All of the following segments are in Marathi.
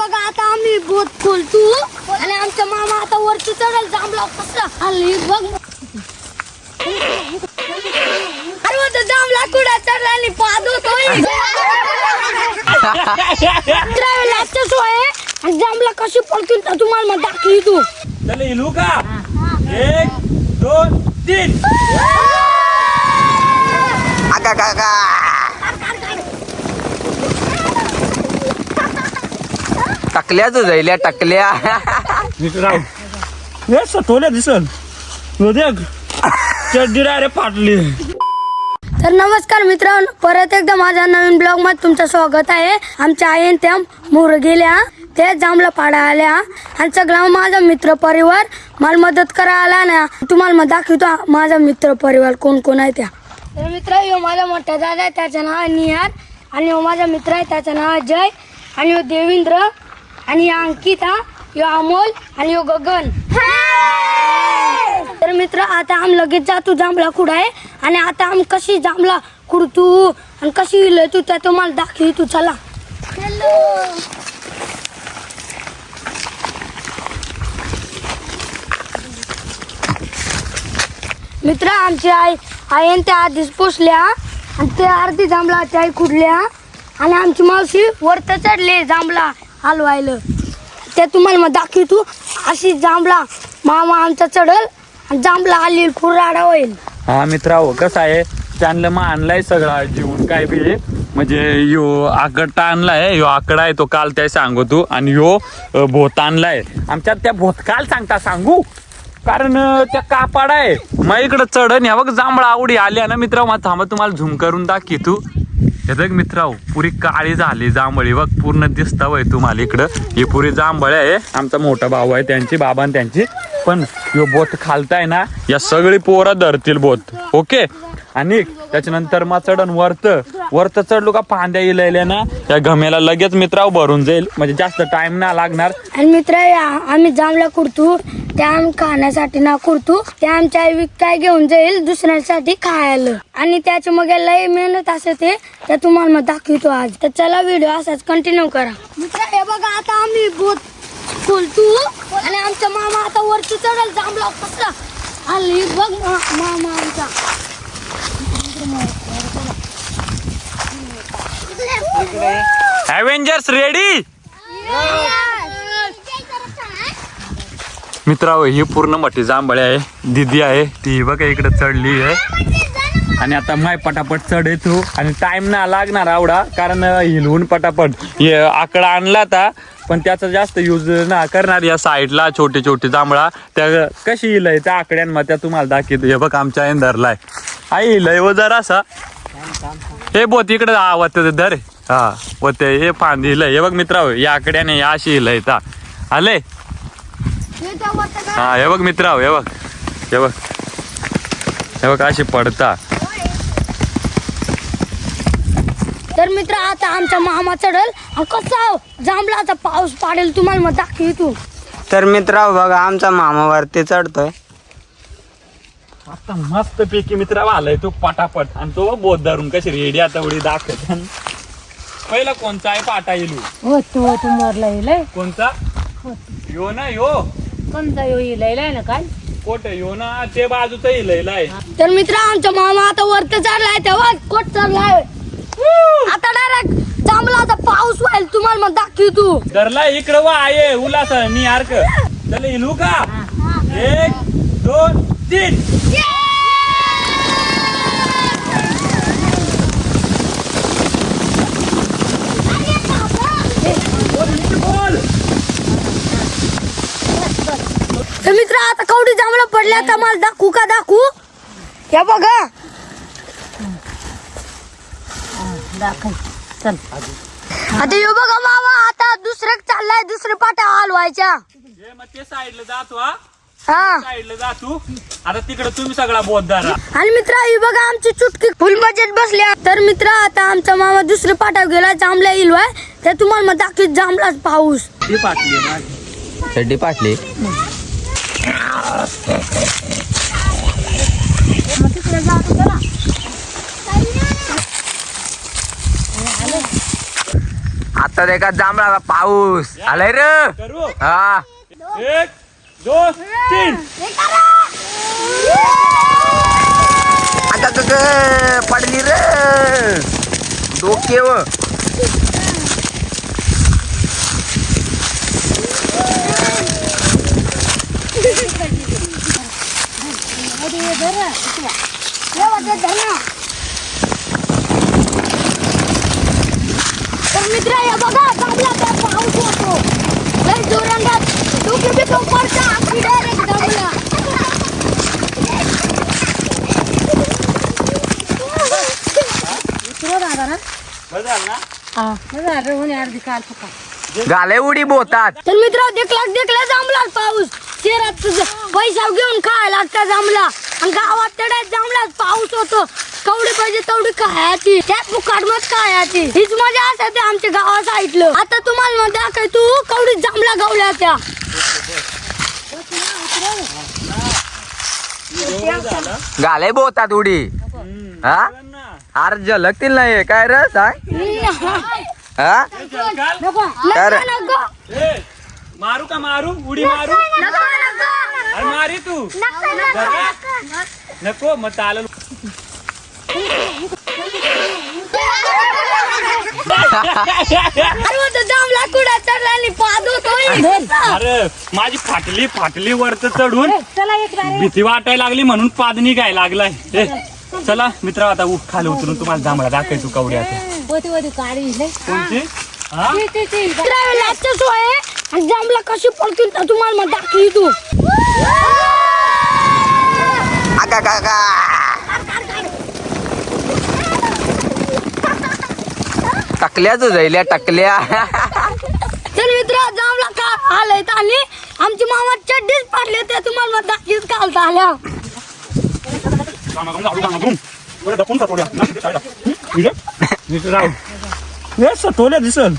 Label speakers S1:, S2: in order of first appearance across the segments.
S1: बघा आता आम्ही बोट खोलतो आणि आमचा मामा आता वरती चढेल जांभळा कसला खाली बघ. अरे वो जांभळा कुठे चढला आणि पाद होतोय. ट्रॅव्हलरची सोय आणि जांभळा कशी पडतील तर तुम्हाला मग दाखवी तू.
S2: चले इलू का 1 2 3
S3: आगा गागा टकल्या तू जायल्या टकल्या.
S2: मित्रांनो हे सटोल्या दिसल देख चड्डी रे फाटली.
S1: तर नमस्कार मित्रांनो, परत एकदा माझ्या नवीन ब्लॉग मध्ये तुमचं स्वागत आहे. आमच्या आईन त्या मोर गेल्या ते जांभळा पाडा आल्या आणि सगळा माझा मित्र परिवार मला मदत करा आला ना. तुम्हाला मग दाखवतो माझा मित्र परिवार कोण कोण आहे त्या. तर मित्र यो माझा मोठा दादा आहे त्याचं नाव आहे निहार आणि यो माझा मित्र आहे त्याचं नाव आहे जय आणि यो देवेंद्र आणि यो अंकिता यो अमोल आणि यो गगन. तर मित्र आता आम लगेच जातो जांभळा खुडाय आणि आता आम कशी जांभळा खुडतो आणि कशी इलय तू त्या तुम्हाला दाखवी तू. चला. मित्र आमची आई त्या आधीच पोचल्या आणि ते अर्धी जांभळा त्या आई खुडल्या आणि आमची मावशी वरत चढले जांभळा हलवायला. ते तुम्हाला मग दाखवी तू. अशी जांभळा मामा आमचा चढल आणि जांभळा आली कुराडा होईल.
S2: हा मित्रांनो कसं आहे त्यांना मग आणलाय सगळा जीवन काय बी म्हणजे यो आकडा आणलाय. यो आकडा आहे तो काल त्या सांगतो आणि यो भोत आणलाय आमच्यात. त्या भोत काल सांगू कारण त्या कापाड आहे मग इकडं चढण या बघ जांभळा आवडी आल्या ना मित्रांनो. मग थांबा तुम्हाला झूम करून दाखी तू. हे बघ मित्रांनो पुरी काळी झाली जांभळी बघ पूर्ण दिसता वय तुम्हाला इकडं. ही पुरी जांभळी आहे. आमचा मोठा भाऊ आहे त्यांची बाबा आणि त्यांची पण यो बोट खालताय ना या सगळी पोरं धरतील बोट. ओके. आणि त्याच्यानंतर मग चढण वरत चढलो का फांद्या इलेल्या ना या गमेला लगेच मित्रांनो भरून जाईल म्हणजे जास्त टाइम ना लागणार.
S1: आणि मित्र आम्ही जांभळा कुडतो त्या आम्ही खाण्यासाठी ना कुडतो त्या आमच्या आई विकताय घेऊन जाईल दुसऱ्यांसाठी खायला आणि त्याच्या मग लय मेहनत असते ते तुम्हाला मग दाखवतो आज. तर चला व्हिडिओ असाच कंटिन्यू करा. मित्र हे बघा आता आम्ही बोट खोलतो आणि आमचा मामा आता वरती चढेल जांभळा कसला खाली बघ मामा आमचा.
S2: ॲव्हेंजर्स रेडी मित्रांनो. ही पूर्ण मोठी जांभळी आहे. दिदी आहे ती बघा इकडे चढली आहे आणि आता माय पटापट चढ येतो आणि टाइम ना लागणार आवडा कारण हिलवून पटापट हे आकडा आणला आता पण त्याचा जास्त यूज ना करणार. या साईडला छोटे छोटे जांभळा त्या कशी हिलय त्या आकड्यांमध्ये त्या तुम्हाला दाखवतो. हे बघ आमच्या धरलाय आई हिलय व जरा असा हे बोत इकडे आवत धर हा होते हे फांदी हिलय. हे बघ मित्रांनो या आकड्याने या अशी हिलय ता आले. हा हे बघ मित्रांनो हे बघ अशी पडता.
S1: तर मित्र आता आमचा मामा चढल कसा जांभळाचा पाऊस पाडेल तुम्हाला मग दाखवी तू.
S3: तर मित्र बघा आमचा मामा वरती चढतोय.
S2: आता मस्त पैकी मित्रांनो आलाय तो पटापट आणि तो बोध धरून कशी रेडी आता उडी दाखवत. पहिला कोणचा आहे पाटा येलू
S1: हो तो तुम्हाला इलय
S2: कोणचा यो ना यो
S1: कोणता यो इलय ना काय
S2: कोट यो ना ते बाजूचा इलय.
S1: तर मित्र आमचा मामा आता वरती चढलाय तेव्हा कोट चढलाय आता डायरेक्ट जांभळाचा पाऊस व्हायला तुम्हाला मग दाखवी तू.
S2: धरला इकडं वा आहे उल्हास मी आर्क चल इलू का 1 2 3
S1: तर मित्र आता कवडी जांभळा पडल्या आता मला दाखवू या बघा. चल आता यो बघा मामा आता दुसरं चाललाय दुसरे पाट्या हलवायच्या.
S2: ते साईडला जातो हा
S1: हा
S2: साईडला जातो आता तिकडे तुम्ही सगळा बोध धरा.
S1: आणि मित्र ही बघा आमची चुटकी फुल बजेट बसल्या. तर मित्र आता आमचा मामा दुसरे पाट्या गेला जांभळा इलवाय ते तुम्हाला मग दाखवीत जांभळाच पाऊस.
S2: ती पाटली
S3: चड्डी पाटली. आता देखा जांभळा पाऊस आलाय रे.
S2: करू
S3: हा
S2: 1 2 3
S3: आता पडली रे डोकेव.
S1: तर मित्र हे बघा जांभळा काय पाऊस होतो लय जोरात. डोके बी टोपरचा आखी डायरेक्ट जांभळा.
S3: गाले उडी बोतात.
S1: तर मित्र देखला जांभळा पाऊस. शहरात तुझं पैसा घेऊन खायला लागता जांभळा आणि गावात तड्यात जांभळा पाऊस होतो. कवडी पाहिजे तेवढी खायची त्या फुकाट मत खायची. हीच मजा असते आमच्या गावात ऐकलं. आता तुम्हाला म्हणता काय तू कवडी जांभळा गावल्या त्या.
S3: गाले बोतात उडी. हा अरे झलकतील नाही काय रे सांग. हा
S1: नको
S3: काय रे?
S1: नको
S2: मारू का मारू उडी मारू
S1: नको नको
S2: अरे मारी तू नको मग चालेल.
S1: अरे तो जांभळा कुठं चढला आणि पाद होतोय.
S2: अरे माझी फाटली वरत चढून भीती वाटायला लागली म्हणून पाद निघायला लागलाय. चला मित्र आता खाली उतरून तुम्हाला जांभळा दाखवायचो कवड्या कोणची हा
S1: लास्ट सोय आणि जांभळा कशी पडतील तर तुम्हाला मग दाखवी तू.
S3: आगा गागा. टकल्याच जायल्या टकल्या.
S1: तर मित्र जांभळा का आलाय आणि आमची मामा चड्डीच पाडले ते तुम्हाला मग दाखवीच घालता आल्या.
S2: सटवल्या दिसल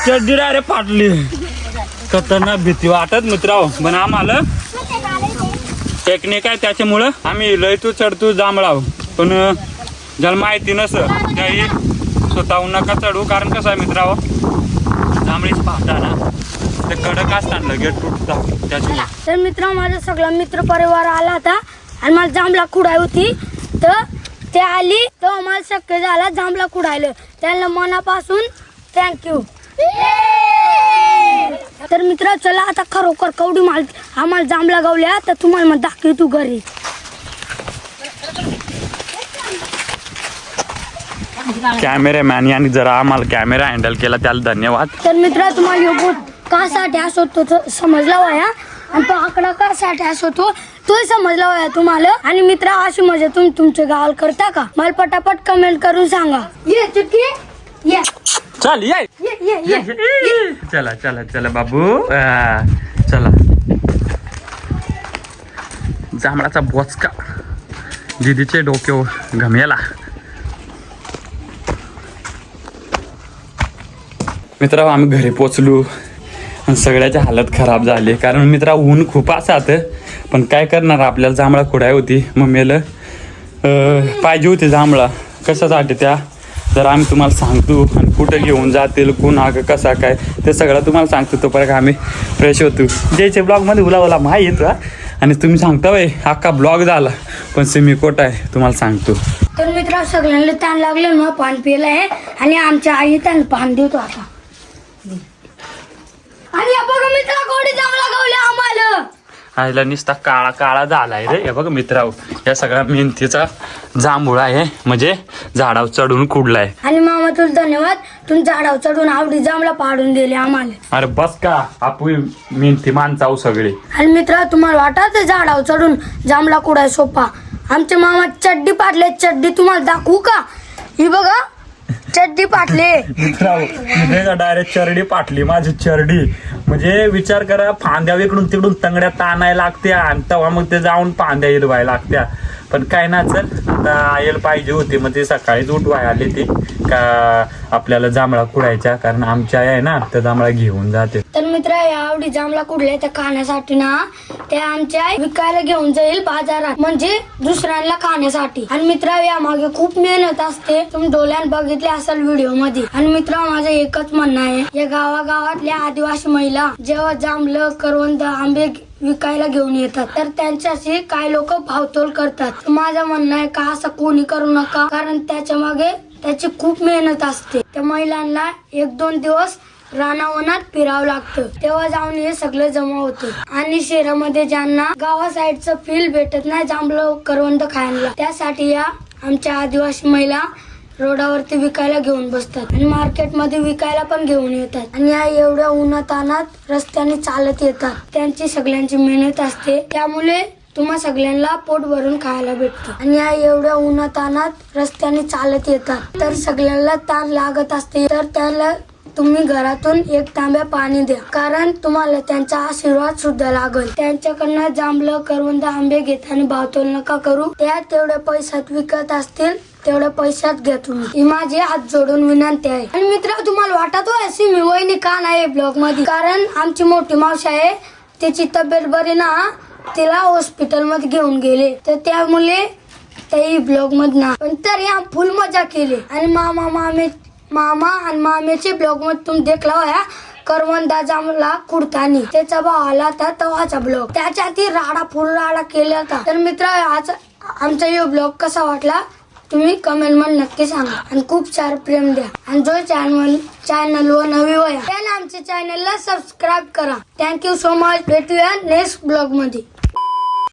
S2: चड्डी डायरेक्ट फाटली. खतरनाक भीती वाटत मित्र पण आम्हाला टेक्निक आहे त्याच्यामुळं आम्ही लयतो चढतो जांभळा. पण ज्याला माहिती नसं त्याही स्वतःहून नका चढू. कारण कसं आहे मित्रावं जांभळीच पाहता ना ते कडक असतात लगेच तुटतात त्याच्यामुळे.
S1: तर मित्र माझा सगळा मित्र परिवार आला होता आणि मला जांभळा कुडाय होती. तर ते आली तर मला शक्य झाला जांभळा कुडायला. त्यांना मनापासून थँक्यू. तर मित्र चला आता खरोखर कवडी माल आम्हाला जांभळा गावल्या तर तुम्हाला मग दाखवी तू घरी.
S2: कॅमेरामॅन यांनी जरा आम्हाला कॅमेरा हँडल केला त्याला धन्यवाद.
S1: तर मित्र तुम्हाला यो बोट कासाठी असतो तो समजला वया आणि तो आकडा कासाठी असतो तोही समजला वया तुम्हाला. आणि मित्र अशी मजा तुम्ही तुमच्या गावाला करता का मला पटापट कमेंट करून सांगा. ये चुटकी ये
S2: चल ये
S1: ये ये ये.
S2: चला चला चला बाबू चला. जांभळाचा बोचका दिदीचे डोक्यावर घमेला. मित्र आम्ही घरी पोचलो आणि सगळ्याची हालत खराब झाली. कारण मित्रा ऊन खूप असतात पण काय करणार आपल्याला जांभळा खुडाय होती. मम्मीला पाहिजे होती जांभळा कशासाठी त्या तर आम्ही तुम्हाला सांगतो आणि कुठं घेऊन जातील कोण आग कसा काय ते सगळं तुम्हाला सांगतो. तोपर्यंत आम्ही फ्रेश होतो. ज्याच्या ब्लॉगमध्ये उलावला माहीत येतो आणि तुम्ही सांगता वय अख्खा ब्लॉग झाला पण सिमी कोट आहे तुम्हाला सांगतो.
S1: तर मित्र सगळ्यांना ताण लागले मग पान पिलं आहे आणि आमच्या आई त्यांना पान देतो आता. आणि हे बघा मित्र कोणी जांभळा गावल्या आम्हाला.
S2: आईला नुसता काळा काळा झालाय रे. हे बघ मित्राव या सगळ्या मेहनतीचा जांभूळ आहे म्हणजे झाडावर चढून कुडलाय.
S1: आणि मामा तुला धन्यवाद तुम्ही झाडावर चढून आवडी जांभळा पाडून दिले आम्हाला.
S2: अरे बस का आपण मेहनती माणसाव सगळे.
S1: आणि मित्र तुम्हाला वाटत झाडावर चढून जांभळा कुडाय सोपा. आमचे मामा चड्डी पाडले. चड्डी तुम्हाला दाखवू का? ही बघा चड्डी पाटले.
S2: मित्राव डायरेक्ट चरडी पाटली माझी चरडी. म्हणजे विचार करा फांद्या इकडून तिकडून तंगड्या ताणायला लागत्या आणि तेव्हा मग ते जाऊन फांद्या हिरवायला लागत्या. पण काय ना चल आता आयल पाहिजे होते मग ते सकाळीच उठवाय आले ते का आपल्याला जांभळा कुडायच्या कारण आमच्या आहे ना तर जांभळा घेऊन जाते.
S1: तर मित्र या गावडी जांभळा कुठल्या त्या खाण्यासाठी ना ते आमच्या विकायला घेऊन जाईल बाजारात, म्हणजे दुसऱ्यांना खाण्यासाठी. आणि मित्र या मागे खूप मेहनत असते, तुम्ही डोळ्यात बघितले असेल व्हिडिओ मध्ये. आणि मित्र माझं एकच म्हणणं आहे, या गावागावातल्या आदिवासी महिला जेव्हा जांभळं, करवंद, आंबे विकायला घेऊन येतात तर त्यांच्याशी काही लोक भावतोल करतात. माझं म्हणणं आहे का असं कोणी करू नका, कारण त्याच्या मागे त्याची खूप मेहनत असते. त्या महिलांना 1-2 दिवस रानावनात फिरावं लागतं, तेव्हा जाऊन हे सगळं जमा होतं. आणि शहरामध्ये ज्यांना गावा साईडचं फील भेटत नाही जांभळं, करवंद खायला, त्यासाठी या आमच्या आदिवासी महिला रोडावरती विकायला घेऊन बसतात आणि मार्केटमध्ये विकायला पण घेऊन येतात. आणि या एवढ्या उन्हातानात रस्त्याने चालत येतात, त्यांची सगळ्यांची मेहनत असते, त्यामुळे तुम्हा सगळ्यांना पोट भरून खायला भेटतं. आणि या एवढ्या उन्हातानात रस्त्याने चालत येतात तर सगळ्यांना ताण लागत असते, तर त्याला तुम्ही घरातून 1 तांब्या पाणी द्या, कारण तुम्हाला त्यांचा आशीर्वाद सुद्धा लागल. त्यांच्याकडनं जांभळं, करवंद, आंबे घेताना भावतोल नका करू, त्या तेवढ्या पैशात विकत असतील तेवढ्या पैशात घ्या तुम्ही, ही माझी हात जोडून विनंती आहे. आणि मित्र तुम्हाला वाटत हो अशी मी वहिनी का नाही ब्लॉग मध्ये, कारण आमची मोठी मावशी आहे, तिची तब्येत बरी ना, तिला हॉस्पिटल मध्ये घेऊन गेले, तर त्यामुळे त्याही ब्लॉग मध्ये ना, पण तरी आम्ही फुल मजा केली. आणि मामा आणि मामेचे ब्लॉग मध्ये तुम्ही देखला होया करवंदा जांभळा कुडतानी, त्याचा भाव आला होता तवाचा ब्लॉग, त्याच्यात राडा फुल राडा केला होता. तर मित्र आज आमचा हे ब्लॉग कसा वाटला तुम्ही कमेंट मध्ये नक्की सांगा आणि खूप सारं प्रेम द्या. आणि जो चॅनल वर नवी वया त्याने आमच्या चॅनलला सबस्क्राईब करा. Thank you so much. भेटूया नेक्स्ट ब्लॉग मध्ये.